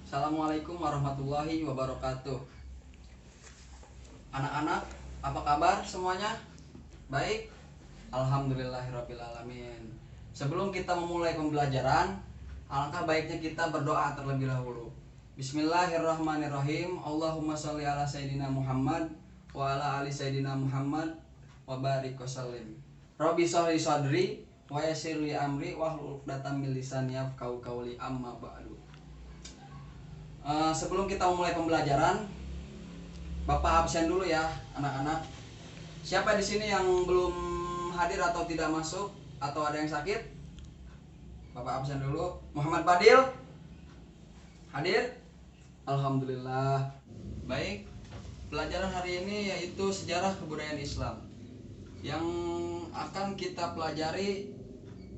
Assalamualaikum warahmatullahi wabarakatuh. Anak-anak, apa kabar semuanya? Baik? Alhamdulillahirabbil alamin. Sebelum kita memulai pembelajaran, alangkah baiknya kita berdoa terlebih dahulu. Bismillahirrahmanirrahim. Allahumma sholli ala sayyidina Muhammad wa ala ali sayyidina Muhammad wa barik wasallim. Rabbi sholli sadri wa yassir li amri wahlul 'uqdatam min lisani yafqahu qawli amma ba'du. Sebelum kita memulai pembelajaran, Bapak absen dulu ya, anak-anak. Siapa di sini yang belum hadir atau tidak masuk atau ada yang sakit? Bapak absen dulu. Muhammad Fadil hadir? Alhamdulillah. Baik. Pelajaran hari ini yaitu sejarah kebudayaan Islam. Yang akan kita pelajari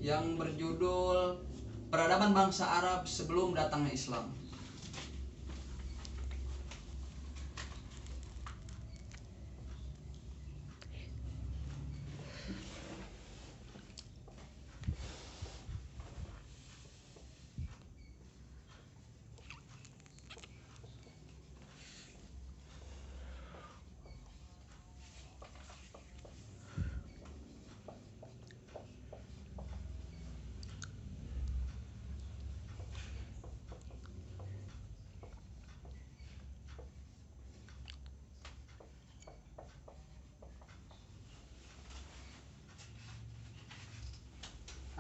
yang berjudul Peradaban Bangsa Arab Sebelum Datangnya Islam.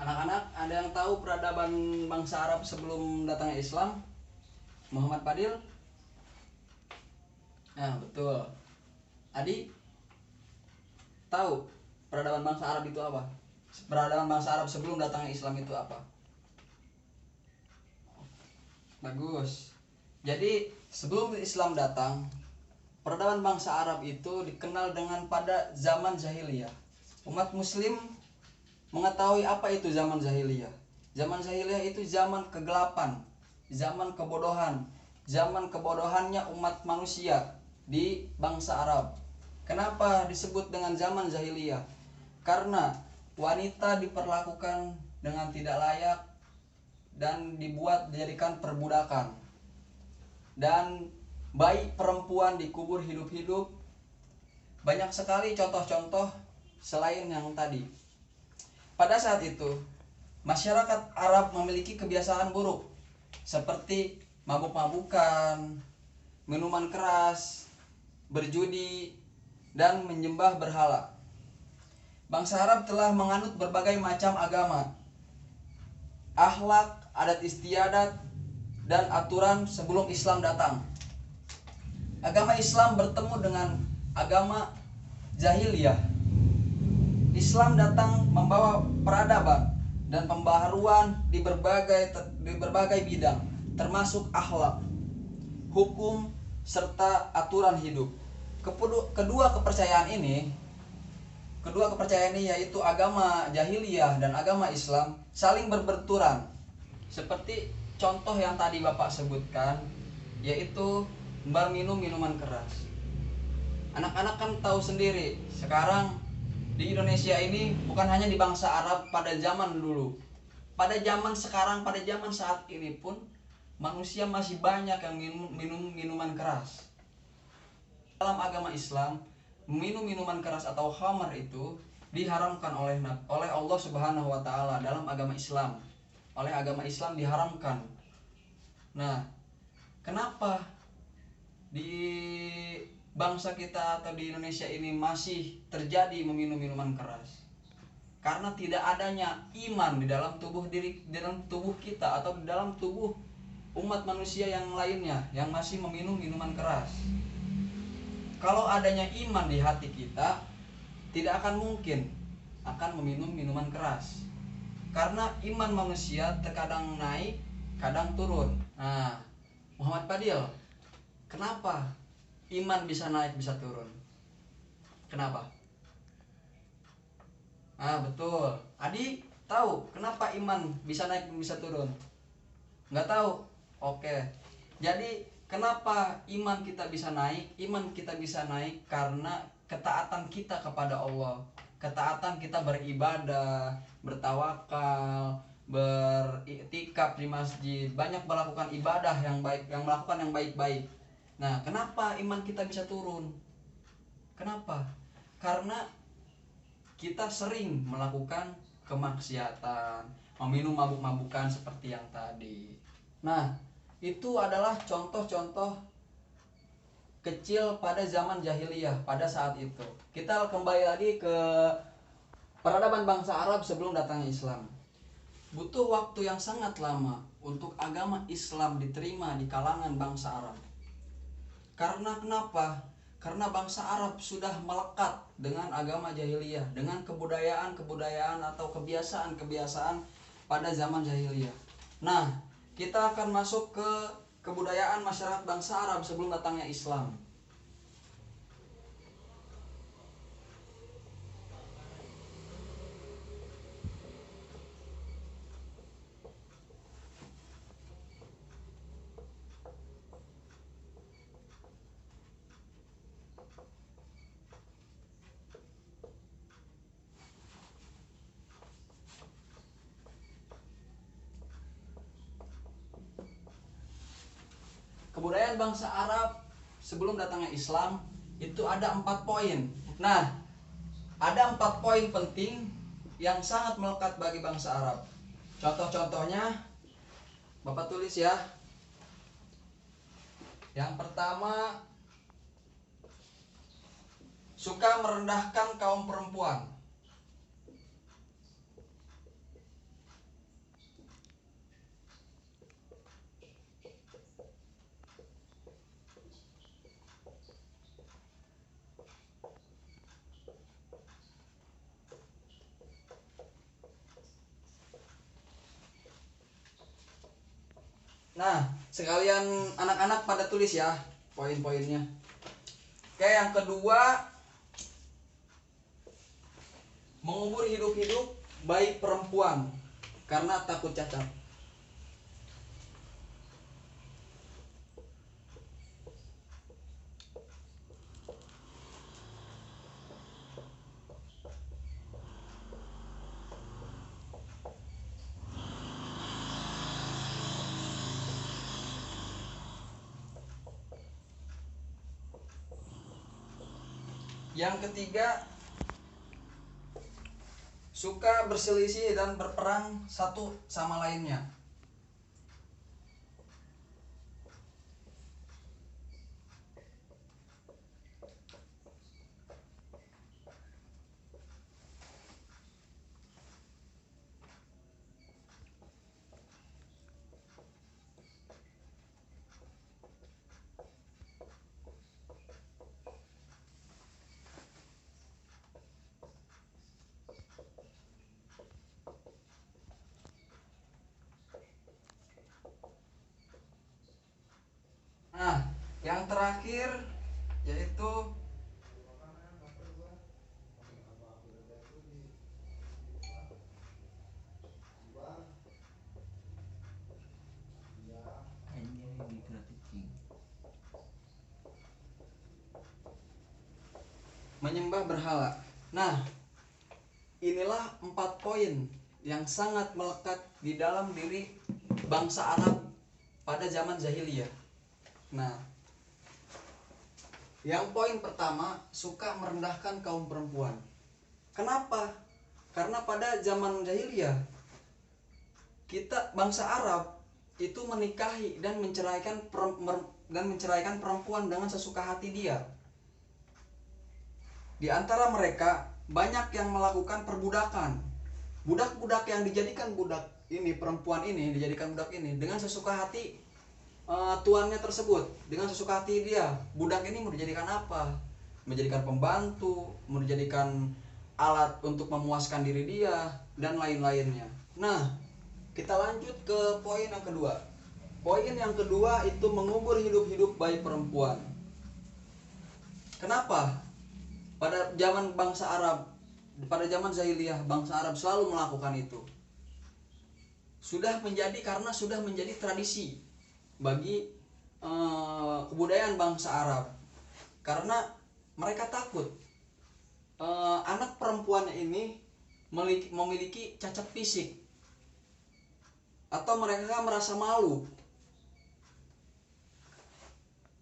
Anak-anak, ada yang tahu peradaban bangsa Arab sebelum datangnya Islam? Muhammad Fadil? Nah, betul. Adi, tahu peradaban bangsa Arab itu apa? Peradaban bangsa Arab sebelum datangnya Islam itu apa? Bagus. Jadi, sebelum Islam datang, peradaban bangsa Arab itu dikenal dengan pada zaman jahiliyah. Umat muslim mengetahui apa itu zaman jahiliyah. Zaman jahiliyah itu zaman kegelapan, zaman kebodohan, zaman kebodohannya umat manusia di bangsa Arab. Kenapa disebut dengan zaman jahiliyah? Karena wanita diperlakukan dengan tidak layak dan dijadikan perbudakan. Dan bayi perempuan dikubur hidup-hidup. Banyak sekali contoh-contoh selain yang tadi. Pada saat itu, masyarakat Arab memiliki kebiasaan buruk seperti mabuk-mabukan, minuman keras, berjudi, dan menyembah berhala. Bangsa Arab telah menganut berbagai macam agama, akhlak, adat istiadat, dan aturan sebelum Islam datang. Agama Islam bertemu dengan agama jahiliyah. Islam datang membawa peradaban dan pembaharuan di berbagai bidang, termasuk akhlak, hukum, serta aturan hidup. Kedua kepercayaan ini yaitu agama jahiliyah dan agama Islam saling berbenturan. Seperti contoh yang tadi Bapak sebutkan, yaitu minum minuman keras. Anak-anak kan tahu sendiri, sekarang di Indonesia ini bukan hanya di bangsa Arab pada zaman dulu. Pada zaman sekarang, pada zaman saat ini pun manusia masih banyak yang minum minuman keras. Dalam agama Islam, minum minuman keras atau khamar itu diharamkan oleh Allah Subhanahu wa taala dalam agama Islam. Oleh agama Islam diharamkan. Nah, kenapa di bangsa kita atau di Indonesia ini masih terjadi meminum minuman keras? Karena tidak adanya iman di dalam tubuh kita atau di dalam tubuh umat manusia yang lainnya yang masih meminum minuman keras. Kalau adanya iman di hati kita, tidak akan mungkin akan meminum minuman keras. Karena iman manusia terkadang naik, kadang turun. Nah, Muhammad Fadil, kenapa iman bisa naik bisa turun? Kenapa? Betul. Adi tahu kenapa iman bisa naik bisa turun? Nggak tahu? Oke. Jadi kenapa iman kita bisa naik? Iman kita bisa naik karena ketaatan kita kepada Allah. Ketaatan kita beribadah, bertawakal, beriktikaf di masjid, banyak melakukan ibadah yang baik, yang melakukan yang baik-baik. Nah, kenapa iman kita bisa turun? Kenapa? Karena kita sering melakukan kemaksiatan, meminum mabuk-mabukan seperti yang tadi. Nah, itu adalah contoh-contoh kecil pada zaman jahiliyah pada saat itu. Kita kembali lagi ke peradaban bangsa Arab sebelum datangnya Islam. Butuh waktu yang sangat lama untuk agama Islam diterima di kalangan bangsa Arab. Karena kenapa? Karena bangsa Arab sudah melekat dengan agama jahiliyah, dengan kebudayaan-kebudayaan atau kebiasaan-kebiasaan pada zaman jahiliyah. Nah, kita akan masuk ke kebudayaan masyarakat bangsa Arab sebelum datangnya Islam. Kebudayaan bangsa Arab sebelum datangnya Islam itu ada 4 poin. Nah, ada 4 poin penting yang sangat melekat bagi bangsa Arab. Contoh-contohnya Bapak tulis ya. Yang pertama, suka merendahkan kaum perempuan. Nah, sekalian anak-anak pada tulis ya poin-poinnya. Oke, yang kedua, mengubur hidup-hidup bayi perempuan karena takut cacat. Yang ketiga, suka berselisih dan berperang satu sama lainnya. Nah, yang terakhir yaitu menyembah berhala. Nah, inilah 4 poin yang sangat melekat di dalam diri bangsa Arab pada zaman jahiliyah. Nah, yang poin pertama, suka merendahkan kaum perempuan. Kenapa? Karena pada zaman jahiliyah kita bangsa Arab itu menikahi dan menceraikan perempuan dengan sesuka hati dia. Di antara mereka banyak yang melakukan perbudakan. Budak-budak yang dijadikan budak ini, perempuan ini dijadikan budak ini dengan sesuka hati tuannya tersebut, dengan sesuka hati dia. Budak ini mau dijadikan apa? Menjadikan pembantu, mau dijadikan alat untuk memuaskan diri dia dan lain-lainnya. Nah, kita lanjut ke poin yang kedua. Poin yang kedua itu mengubur hidup-hidup bayi perempuan. Kenapa? Pada zaman bangsa Arab, pada zaman jahiliyah, bangsa Arab selalu melakukan itu. Karena sudah menjadi tradisi bagi kebudayaan bangsa Arab. Karena mereka takut anak perempuannya ini memiliki cacat fisik. atau mereka merasa malu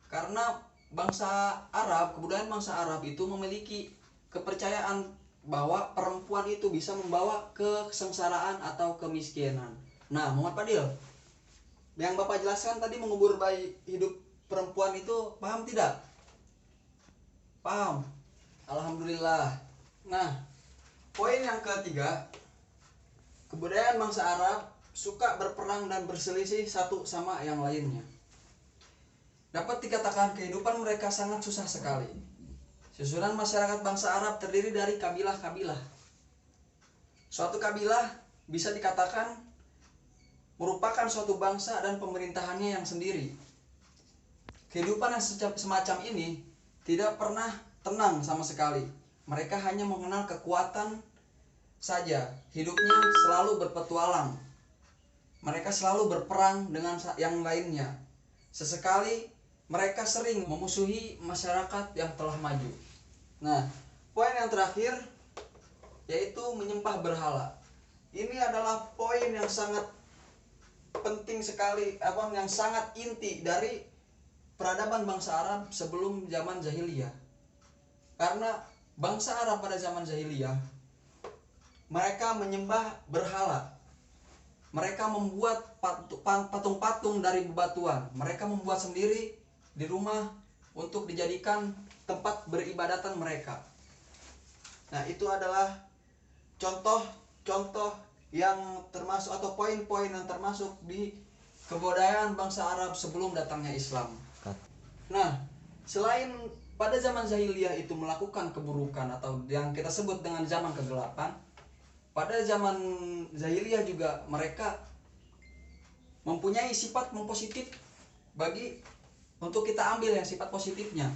karena kebudayaan bangsa Arab itu memiliki kepercayaan bahwa perempuan itu bisa membawa kesengsaraan atau kemiskinan. Nah, Muhammad Fadil, yang Bapak jelaskan tadi mengubur bayi hidup perempuan itu paham tidak? Paham. Alhamdulillah. Nah, poin yang ketiga, kebudayaan bangsa Arab suka berperang dan berselisih satu sama yang lainnya. Dapat dikatakan kehidupan mereka sangat susah sekali. Susunan masyarakat bangsa Arab terdiri dari kabilah-kabilah. Suatu kabilah bisa dikatakan merupakan suatu bangsa dan pemerintahannya yang sendiri. Kehidupan yang semacam ini tidak pernah tenang sama sekali. Mereka hanya mengenal kekuatan saja. Hidupnya selalu berpetualang. Mereka selalu berperang dengan yang lainnya. Sesekali mereka sering memusuhi masyarakat yang telah maju. Nah, poin yang terakhir yaitu menyembah berhala. Ini adalah poin yang sangat penting sekali, yang sangat inti dari peradaban bangsa Arab sebelum zaman jahiliyah. Karena bangsa Arab pada zaman jahiliyah mereka menyembah berhala. Mereka membuat patung-patung dari bebatuan. Mereka membuat sendiri di rumah untuk dijadikan tempat beribadatan mereka. Nah, itu adalah contoh-contoh yang termasuk atau poin-poin yang termasuk di kebudayaan bangsa Arab sebelum datangnya Islam. Nah, selain pada zaman jahiliyah itu melakukan keburukan atau yang kita sebut dengan zaman kegelapan, pada zaman jahiliyah juga mereka mempunyai sifat positif untuk kita ambil yang sifat positifnya,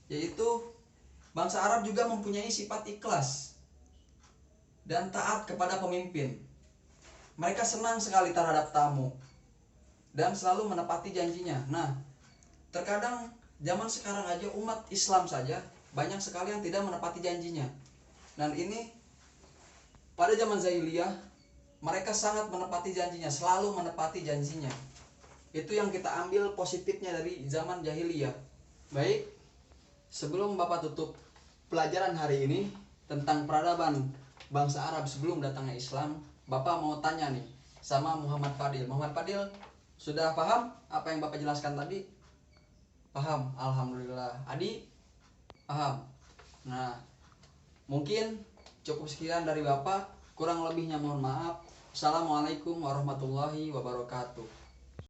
yaitu bangsa Arab juga mempunyai sifat ikhlas dan taat kepada pemimpin. Mereka senang sekali terhadap tamu dan selalu menepati janjinya. Nah, terkadang zaman sekarang aja umat Islam saja banyak sekali yang tidak menepati janjinya. Dan ini pada zaman jahiliyah mereka sangat menepati janjinya, selalu menepati janjinya. Itu yang kita ambil positifnya dari zaman jahiliyah. Baik, sebelum Bapak tutup pelajaran hari ini tentang peradaban bangsa Arab sebelum datangnya Islam, Bapak mau tanya nih sama Muhammad Fadil. Muhammad Fadil, sudah paham apa yang Bapak jelaskan tadi? Paham, alhamdulillah. Adi, paham. Nah, mungkin cukup sekian dari Bapak. Kurang lebihnya mohon maaf. Assalamualaikum warahmatullahi wabarakatuh.